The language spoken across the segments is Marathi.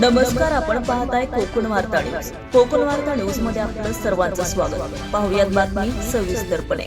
नमस्कार, आपण पाहताय कोकण वार्ता न्यूज. कोकण वार्ता न्यूज मध्ये आपलं सर्वांचं स्वागत. पाहुयात बातमी सविस्तरपणे.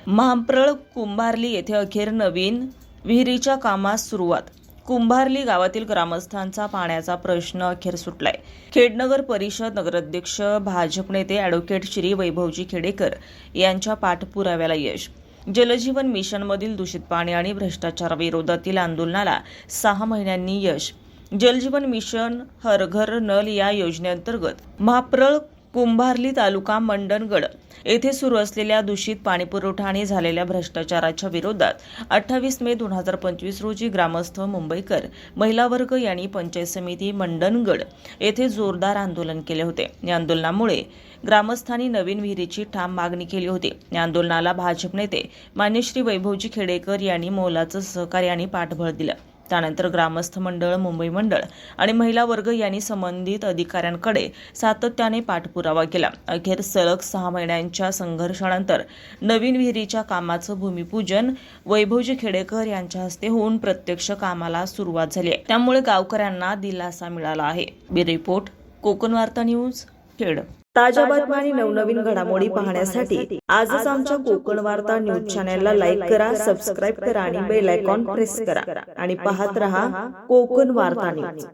महाप्रळ कुंभारली येथे अखेर नवीन विहिरीच्या कामास सुरुवात. कुंभारली गावातील ग्रामस्थांचा पाण्याचा प्रश्न अखेर सुटलाय. खेडनगर परिषद नगराध्यक्ष भाजप नेते ॲडव्होकेट श्री वैभवजी खेडेकर यांच्या पाठपुराव्याला यश. जलजीवन मिशनमधील दूषित पाणी आणि भ्रष्टाचाराविरोधातील आंदोलनाला 6 महिन्यांनी यश. जलजीवन मिशन हर घर नल या योजनेअंतर्गत महाप्रळ कुंभारली तालुका मंडणगड येथे सुरू असलेल्या दूषित पाणीपुरवठा आणि झालेल्या भ्रष्टाचाराच्या विरोधात 28 मे 2025 रोजी ग्रामस्थ मुंबईकर महिला वर्ग यांनी पंचायत समिती मंडणगड येथे जोरदार आंदोलन केले होते. या आंदोलनामुळे ग्रामस्थांनी नवीन विहिरीची ठाम मागणी केली होती. या आंदोलनाला भाजप नेते मान्य श्री वैभवजी खेडेकर यांनी मोलाचं सहकार्य आणि पाठबळ दिलं. त्यानंतर ग्रामस्थ मंडळ, मुंबई मंडळ आणि महिला वर्ग यांनी संबंधित अधिकाऱ्यांकडे सातत्याने पाठपुरावा केला. अखेर सलग 6 महिन्यांच्या संघर्षानंतर नवीन विहिरीच्या कामाचं भूमिपूजन वैभवजी खेडेकर यांच्या हस्ते होऊन प्रत्यक्ष कामाला सुरुवात झाली आहे. त्यामुळे गावकऱ्यांना दिलासा मिळाला आहे. ब्युरो रिपोर्ट, कोकण वार्ता न्यूज, खेड. ताज्या बातम्या आणि नवनवीन घडामोडी पाहण्यासाठी आजच आमच्या कोकण वार्ता न्यूज चॅनलला लाईक करा, सबस्क्राईब करा आणि बेल आयकॉन प्रेस करा आणि पाहत रहा कोकण वार्ता न्यूज.